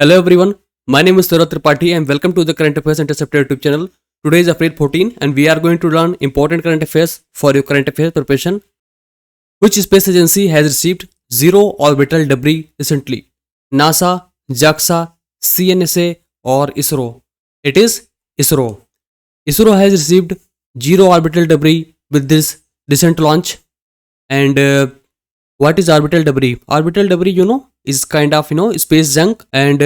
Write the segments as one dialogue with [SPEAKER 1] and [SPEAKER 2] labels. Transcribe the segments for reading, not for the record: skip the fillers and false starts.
[SPEAKER 1] Hello everyone, my name is Saurabh Tripathi and welcome to the Current Affairs Interceptor YouTube channel. Today is April 14 and we are going to learn important current affairs for your current affairs preparation. Which space agency has received zero orbital debris recently? NASA, JAXA, CNSA or ISRO? It is ISRO. ISRO has received zero orbital debris with this recent launch. And what is orbital debris? Orbital debris, is kind of space junk, and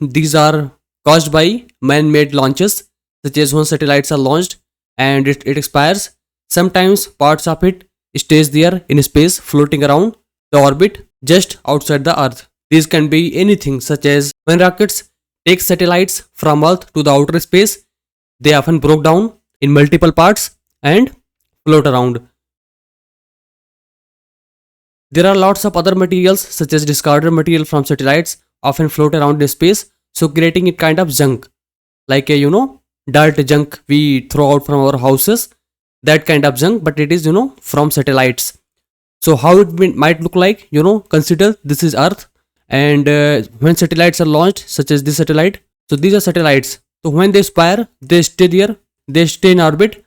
[SPEAKER 1] these are caused by man-made launches, such as when satellites are launched and it expires. Sometimes parts of it stays there in space floating around the orbit just outside the earth. These can be anything, such as when rockets take satellites from earth to the outer space, they often broke down in multiple parts and float around. There are lots of other materials, such as discarded material from satellites, often float around in space, so creating a kind of junk, like a dirt junk we throw out from our houses, that kind of junk, but it is from satellites. So how might look like, consider this is Earth, and when satellites are launched, such as this satellite, so these are satellites. So when they expire, they stay there, they stay in orbit,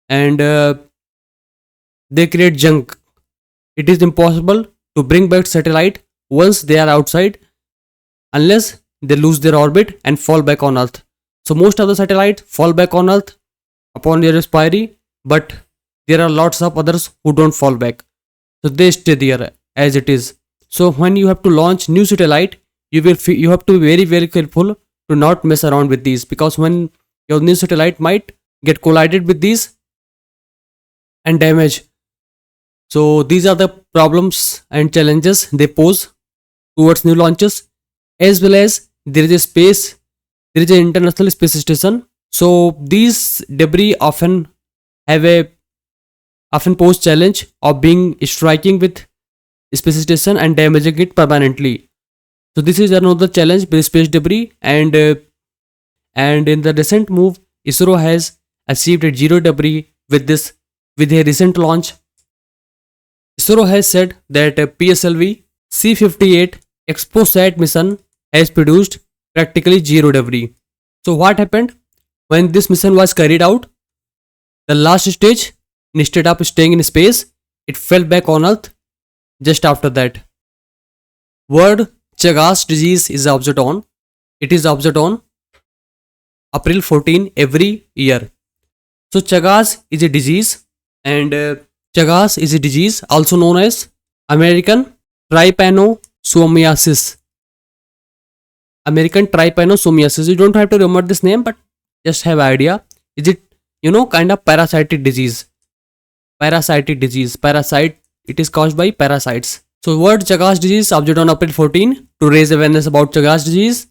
[SPEAKER 1] and they create junk. It is impossible to bring back satellite once they are outside, unless they lose their orbit and fall back on Earth. So most of the satellites fall back on Earth upon their expiry, but there are lots of others who don't fall back. So they stay there as it is. So when you have to launch new satellite, you have to be very careful to not mess around with these, because when your new satellite might get collided with these and damage. So these are the problems and challenges they pose towards new launches, as well as there is an international space station. So these debris often pose challenge of being striking with space station and damaging it permanently. So this is another challenge with space debris, and in the recent move, ISRO has achieved a zero debris with a recent launch. ISRO has said that a PSLV C58 EXPOSAT mission has produced practically zero debris. So what happened when this mission was carried out? The last stage, instead of staying in space, it fell back on Earth just after that. Word Chagas disease is observed on. It is observed on April 14 every year. So Chagas is a disease, and Chagas is a disease also known as American trypanosomiasis. American trypanosomiasis. You don't have to remember this name, but just have idea. Is it kind of parasitic disease? Parasitic disease. Parasite. It is caused by parasites. So word Chagas disease observed on April 14 to raise awareness about Chagas disease,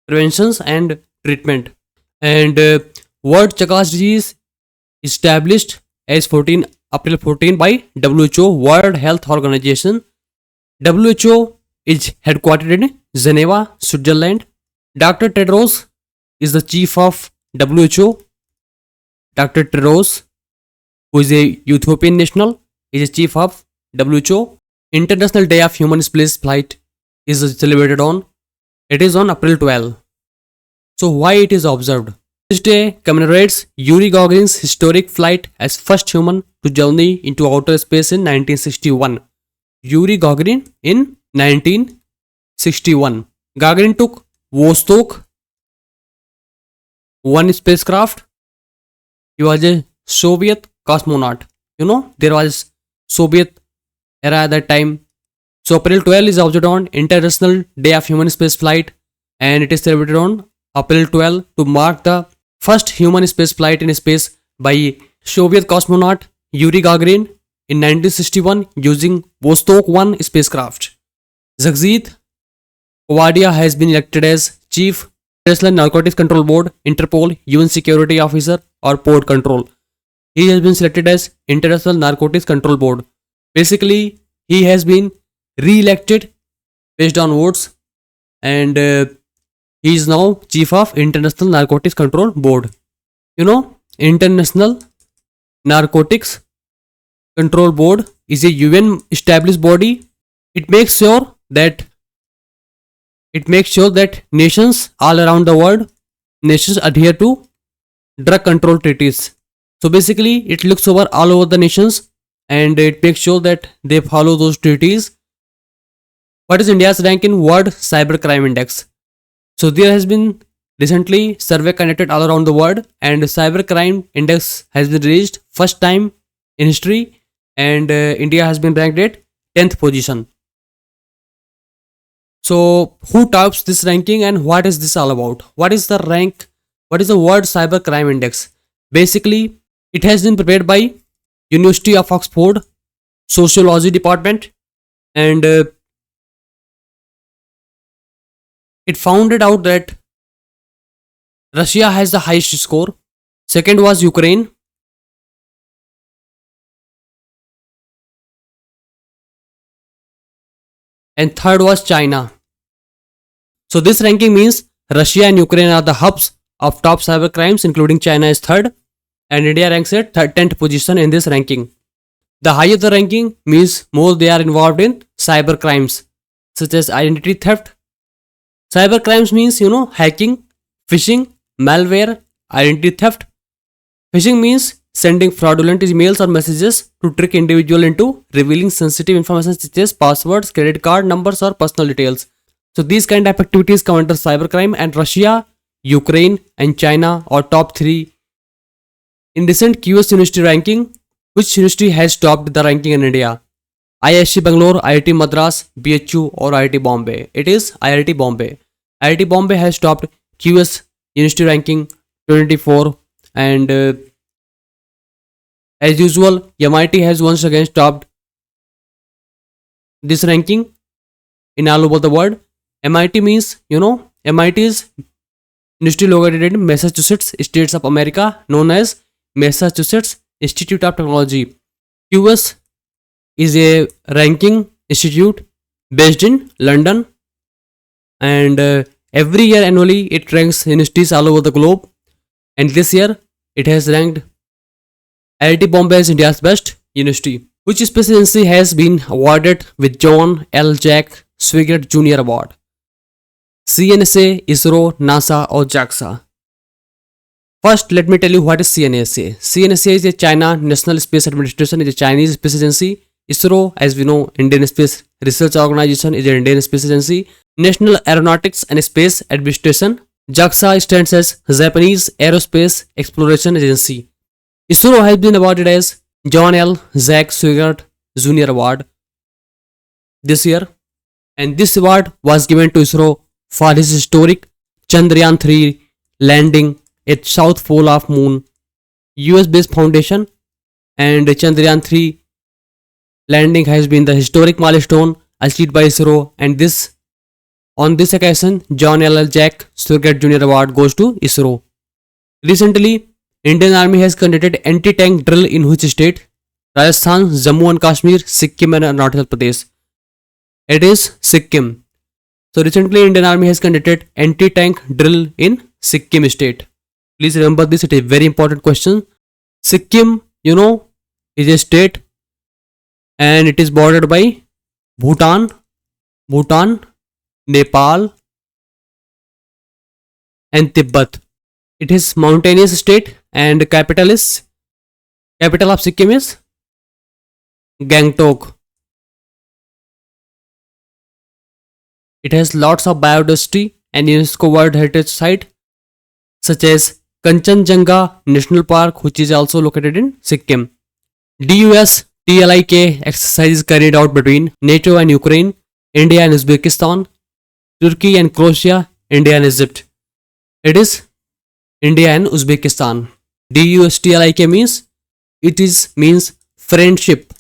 [SPEAKER 1] preventions and treatment. And word Chagas disease established as April 14 by WHO, World Health Organization. WHO is headquartered in Geneva, Switzerland. Dr. Tedros is the chief of WHO. Dr. Tedros, who is a Ethiopian national, is the chief of WHO. International Day of Human Space Flight is celebrated on. It is on April 12. So why it is observed? This day commemorates Yuri Gagarin's historic flight as first human to journey into outer space in 1961. Yuri Gagarin in 1961. Gagarin took Vostok 1 spacecraft. He was a Soviet cosmonaut. There was Soviet era at that time. So April 12 is observed on International Day of Human Space Flight, and it is celebrated on April 12 to mark the first human space flight in space by Soviet cosmonaut Yuri Gagarin in 1961 using Vostok 1 spacecraft. Zaghjit Kovadia has been elected as Chief International Narcotics Control Board, Interpol, UN Security Officer or Port Control. He has been selected as International Narcotics Control Board. Basically, he has been re-elected based on votes, and he is now Chief of International Narcotics Control Board. International Narcotics Control Board is a UN established body. It makes sure that It makes sure that nations all around the world, nations adhere to drug control treaties. So basically, it looks over all over the nations and it makes sure that they follow those treaties. What is India's rank in World Cybercrime Index? So there has been recently survey conducted all around the world and cybercrime index has been released first time in history and India has been ranked at 10th position. So who tops this ranking and what is this all about? What is the rank? What is the World Cybercrime Index? Basically, it has been prepared by University of Oxford Sociology Department and it found it out that Russia has the highest score. Second was Ukraine. And third was China. So this ranking means Russia and Ukraine are the hubs of top cyber crimes, including China is third, and India ranks at 10th position in this ranking. The higher the ranking means more they are involved in cyber crimes, such as identity theft. Cyber crimes means, hacking, phishing, malware, identity theft. Phishing means sending fraudulent emails or messages to trick individual into revealing sensitive information such as passwords, credit card numbers, or personal details. So these kind of activities come under cybercrime, and Russia, Ukraine, and China are top 3. In recent QS University ranking, which university has topped the ranking in India? IISc Bangalore, IIT Madras, BHU, or IIT Bombay? It is IIT Bombay. IIT Bombay has topped QS University ranking 24, and as usual, MIT has once again topped this ranking in all over the world. MIT means, MIT is university located in Massachusetts, States of America, known as Massachusetts Institute of Technology. QS is a ranking institute based in London, and every year annually it ranks universities all over the globe, and this year it has ranked IIT Bombay as India's best university. Which space agency has been awarded with John L. Jack Swigert Jr. Award? CNSA, ISRO, NASA, or JAXA? First, let me tell you what is CNSA. CNSA is a China National Space Administration, is a Chinese space agency. ISRO, as we know, Indian Space Research Organization, is an Indian space agency. National Aeronautics and Space Administration. JAXA stands as Japanese Aerospace Exploration Agency. ISRO has been awarded as John L. Jack Swigert Jr. Award this year, and this award was given to ISRO for his historic Chandrayaan 3 landing at South Pole of Moon, US based foundation, and Chandrayaan 3 landing has been the historic milestone achieved by ISRO, and on this occasion John L. Jack Swigert Jr. Award goes to ISRO. Recently, Indian Army has conducted anti-tank drill in which state? Rajasthan, Jammu and Kashmir, Sikkim, and Arunachal Pradesh. It is Sikkim. So recently Indian Army has conducted anti-tank drill in Sikkim state. Please remember this, it is a very important question. Sikkim, is a state and it is bordered by Bhutan, Nepal, and Tibet. It is mountainous state and capital of Sikkim is Gangtok. It has lots of biodiversity and UNESCO World Heritage Site such as Kanchenjunga National Park, which is also located in Sikkim. DUS TLIK exercise carried out between NATO and Ukraine, India and Uzbekistan, Turkey and Croatia, India and Egypt. It is India and Uzbekistan. DUS TLIK means friendship.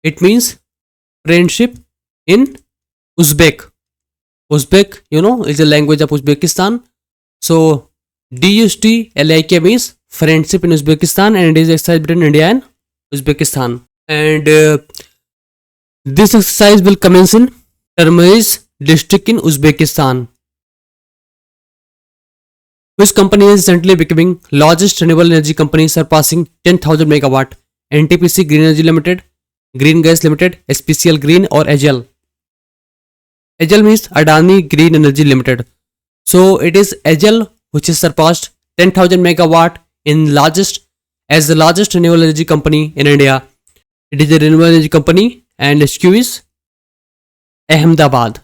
[SPEAKER 1] It means friendship in Uzbek. Uzbek, is the language of Uzbekistan. So DUST LIK means friendship in Uzbekistan, and it is exercise between India and Uzbekistan. And this exercise will commence in Termiz district in Uzbekistan. Which company is recently becoming largest renewable energy company, surpassing 10,000 megawatt? NTPC Green Energy Limited, Green Gas Limited, SPCL Green, or AGL? AGEL means Adani Green Energy Limited. So it is AGEL which has surpassed 10,000 megawatt in the largest renewable energy company in India. It is a renewable energy company and HQ is Ahmedabad.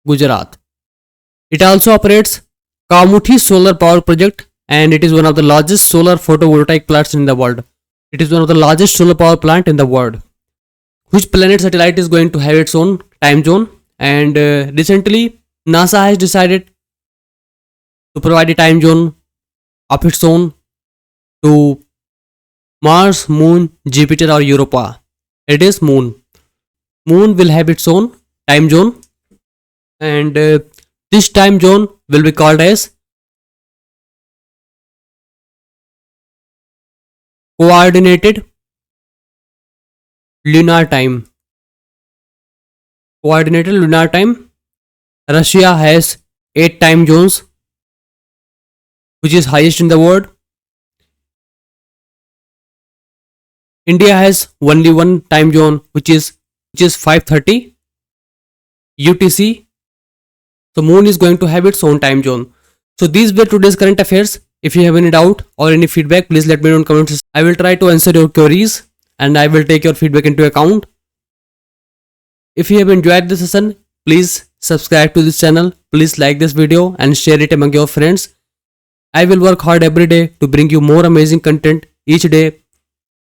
[SPEAKER 1] Gujarat. It also operates Kamuthi Solar Power Project and it is one of the largest solar photovoltaic plants in the world. It is one of the largest solar power plant in the world. Which planet satellite is going to have its own time zone? And recently, NASA has decided to provide a time zone of its own to Mars, Moon, Jupiter, or Europa. It is Moon. Moon will have its own time zone, and this time zone will be called as coordinated lunar time. Coordinated lunar time. Russia has 8 time zones, which is highest in the world. India has only one time zone, which is 5:30 UTC. So Moon is going to have its own time zone. So these were today's current affairs. If you have any doubt or any feedback, please let me know in comments. I will try to answer your queries and I will take your feedback into account. If you have enjoyed this session, please subscribe to this channel. Please like this video and share it among your friends. I will work hard every day to bring you more amazing content each day.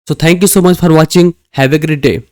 [SPEAKER 1] So thank you so much for watching. Have a great day.